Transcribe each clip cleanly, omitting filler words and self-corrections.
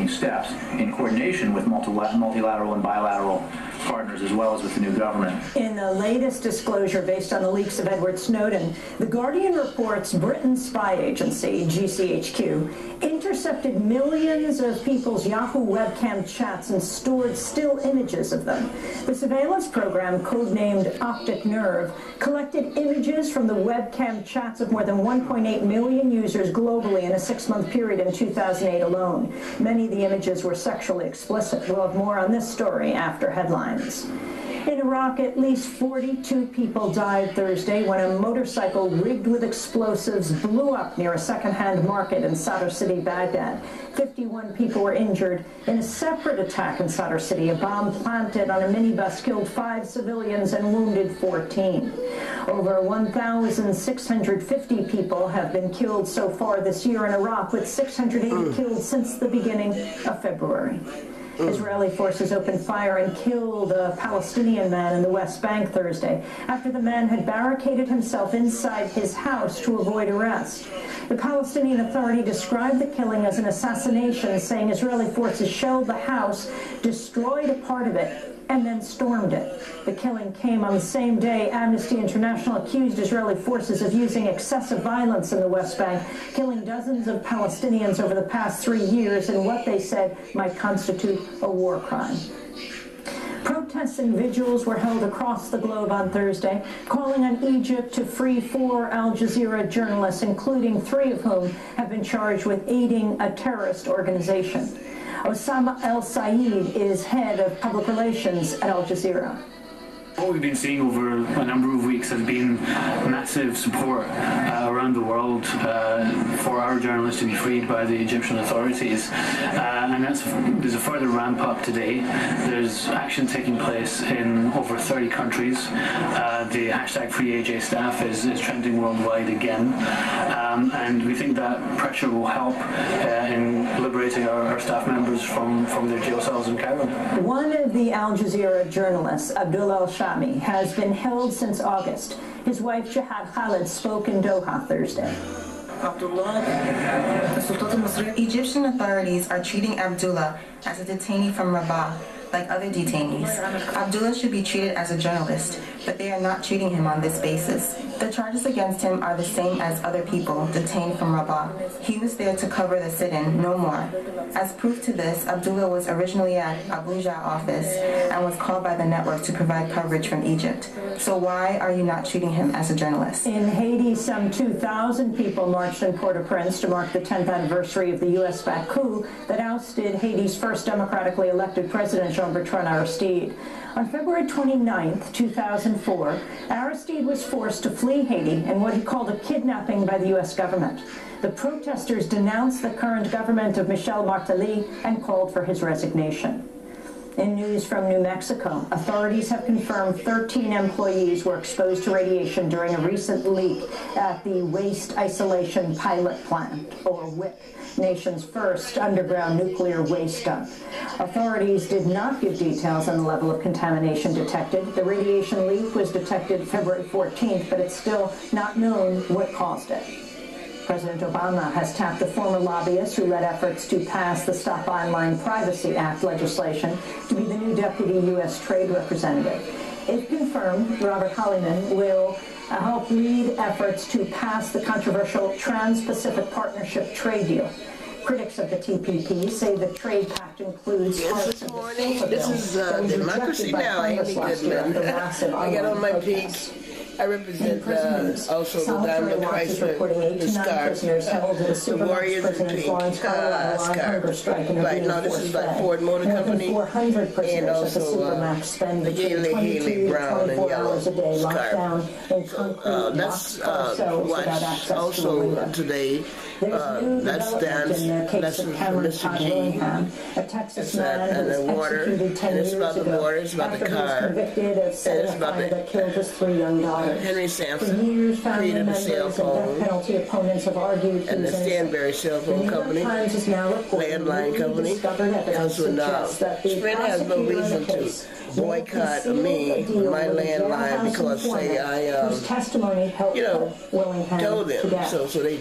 steps in coordination with multilateral and bilateral partners, as well as with the new government. In the latest disclosure based on the leaks of Edward Snowden, The Guardian reports Britain's spy agency, GCHQ, intercepted millions of people's Yahoo webcam chats and stored still images of them. The surveillance program, codenamed Optic Nerve, collected images from the webcam chats of more than 1.8 million users globally in a 6-month period in 2008 alone. Many of the images were sexually explicit. We'll have more on this story after headlines. In Iraq, at least 42 people died Thursday when a motorcycle rigged with explosives blew up near a second-hand market in Sadr City, Baghdad. 51 people were injured in a separate attack in Sadr City. A bomb planted on a minibus killed 5 civilians and wounded 14. Over 1,650 people have been killed so far this year in Iraq, with 680 killed since the beginning of February. Israeli forces opened fire and killed a Palestinian man in the West Bank Thursday after the man had barricaded himself inside his house to avoid arrest. The Palestinian Authority described the killing as an assassination, saying Israeli forces shelled the house, destroyed a part of it, and then stormed it. The killing came on the same day Amnesty International accused Israeli forces of using excessive violence in the West Bank, killing dozens of Palestinians over the past 3 years in what they said might constitute a war crime. Protests and vigils were held across the globe on Thursday, calling on Egypt to free 4 Al Jazeera journalists, including 3 of whom have been charged with aiding a terrorist organization. Osama El-Sayed is head of public relations at Al Jazeera. What we've been seeing over a number of weeks has been massive support around the world for our journalists to be freed by the Egyptian authorities, and there's a further ramp up today. There's action taking place in over 30 countries. The hashtag #FreeAJ is trending worldwide again, and we think that pressure will help in liberating our staff members from their jail cells in Cairo. One of the Al Jazeera journalists, Abdullah Al-Shami, has been held since August. His wife, Jihad Khalid, spoke in Doha Thursday. Egyptian authorities are treating Abdullah as a detainee from Rabat, like other detainees. Abdullah should be treated as a journalist, but they are not treating him on this basis. The charges against him are the same as other people detained from Rabat. He was there to cover the sit-in, no more. As proof to this, Abdullah was originally at Abuja office and was called by the network to provide coverage from Egypt. So why are you not treating him as a journalist? In Haiti, some 2,000 people marched in Port-au-Prince to mark the 10th anniversary of the U.S.-backed coup that ousted Haiti's first democratically elected president, Jean-Bertrand Aristide. On February 29, 2004, Aristide was forced to flee Haiti in what he called a kidnapping by the U.S. government. The protesters denounced the current government of Michel Martelly and called for his resignation. In news from New Mexico, authorities have confirmed 13 employees were exposed to radiation during a recent leak at the Waste Isolation Pilot Plant, or WIP, nation's first underground nuclear waste dump. Authorities did not give details on the level of contamination detected. The radiation leak was detected February 14th, but it's still not known what caused it. President Obama has tapped the former lobbyist who led efforts to pass the Stop Online Privacy Act legislation to be the new deputy U.S. trade representative. If confirmed, Robert Holliman will help lead efforts to pass the controversial Trans-Pacific Partnership trade deal. Critics of the TPP say the trade pact includes parts of the This is Democracy Now! Amy Goodman. I got on my peak. I represent also the Diamond Chrysler, the Scarf, the Warriors in Pink, Scarf. Right now, this is by Ford Motor Company, and also the Haley Brown and Yellow Scarf. Let's watch also today. Let's dance. That's from Mr. G. It's not and the water, and it's about the water, it's about the car, and it's about the Henry Sampson created the cell phone and the Standberry cell phone company, landline company, and so now Sprint has no reason to boycott me, my landline, because say I, told them, so they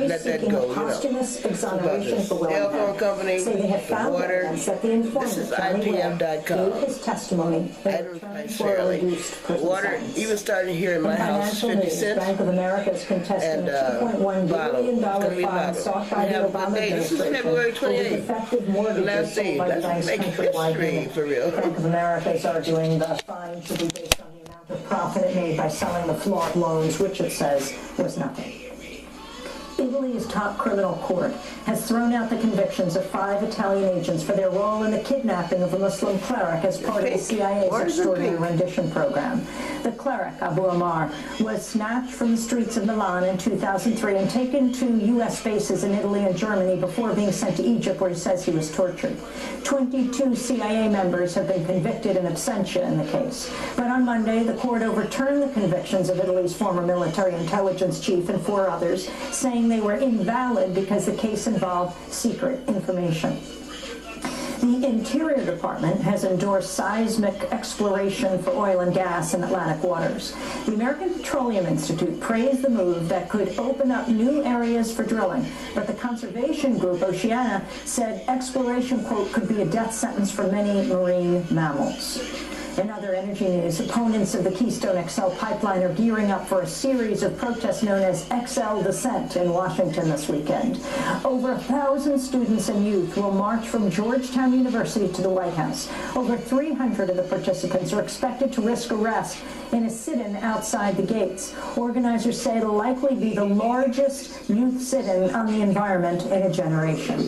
parties let that seeking go, a posthumous exoneration for telephone Willingham company, say they have the found water. evidence that the informant, This is Johnny Webb, IPF.com. gave his testimony in return for a Advertising reduced prison water, sentence. even starting here in my In house, financial 50 news, cents. Bank of America is contesting And, a $2.1 billion bottle. It's gonna be fine bottle. sought by the Have a good Obama day. This is administration February over 28th. defective The mortgages last sold day. by the Let's bank's make countrywide history unit. for real. Bank of America is arguing the fine should be based on the amount of profit it made by selling the flawed loans, which it says was nothing. Italy's top criminal court has thrown out the convictions of 5 Italian agents for their role in the kidnapping of a Muslim cleric as part of the CIA's extraordinary rendition program. The cleric, Abu Ammar, was snatched from the streets of Milan in 2003 and taken to U.S. bases in Italy and Germany before being sent to Egypt, where he says he was tortured. 22 CIA members have been convicted in absentia in the case. But on Monday, the court overturned the convictions of Italy's former military intelligence chief and 4 others, saying they were invalid because the case involved secret information. The Interior Department has endorsed seismic exploration for oil and gas in Atlantic waters. The American Petroleum Institute praised the move that could open up new areas for drilling, but the conservation group Oceana said exploration, quote, could be a death sentence for many marine mammals. In other energy news, opponents of the Keystone XL pipeline are gearing up for a series of protests known as XL Descent in Washington this weekend. Over 1,000 students and youth will march from Georgetown University to the White House. Over 300 of the participants are expected to risk arrest in a sit-in outside the gates. Organizers say it'll likely be the largest youth sit-in on the environment in a generation.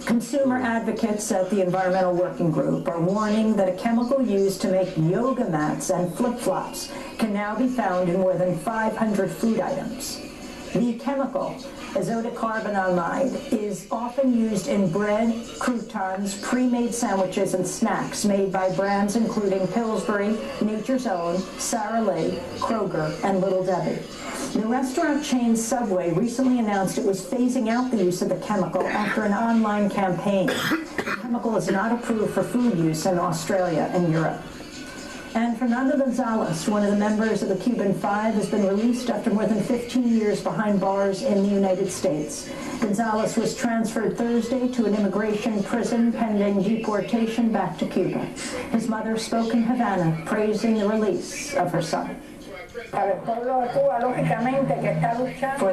Consumer advocates at the Environmental Working Group are warning that a chemical used to make yoga mats and flip-flops can now be found in more than 500 food items. The chemical, azotocarbonamide, is often used in bread, croutons, pre-made sandwiches, and snacks made by brands including Pillsbury, Nature's Own, Sara Lee, Kroger, and Little Debbie. The restaurant chain Subway recently announced it was phasing out the use of the chemical after an online campaign. The chemical is not approved for food use in Australia and Europe. And Fernando Gonzalez, one of the members of the Cuban Five, has been released after more than 15 years behind bars in the United States. Gonzalez was transferred Thursday to an immigration prison pending deportation back to Cuba. His mother spoke in Havana, praising the release of her son. For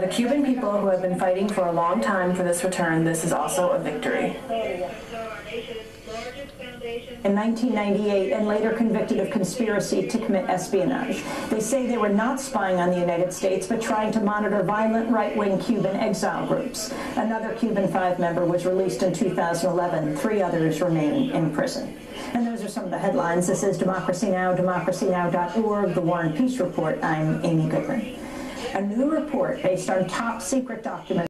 the Cuban people who have been fighting for a long time for this return, this is also a victory. In 1998, and later convicted of conspiracy to commit espionage. They say they were not spying on the United States, but trying to monitor violent right-wing Cuban exile groups. Another Cuban Five member was released in 2011. 3 others remain in prison. And those are some of the headlines. This is Democracy Now!, democracynow.org, The War and Peace Report. I'm Amy Goodman. A new report based on top secret documents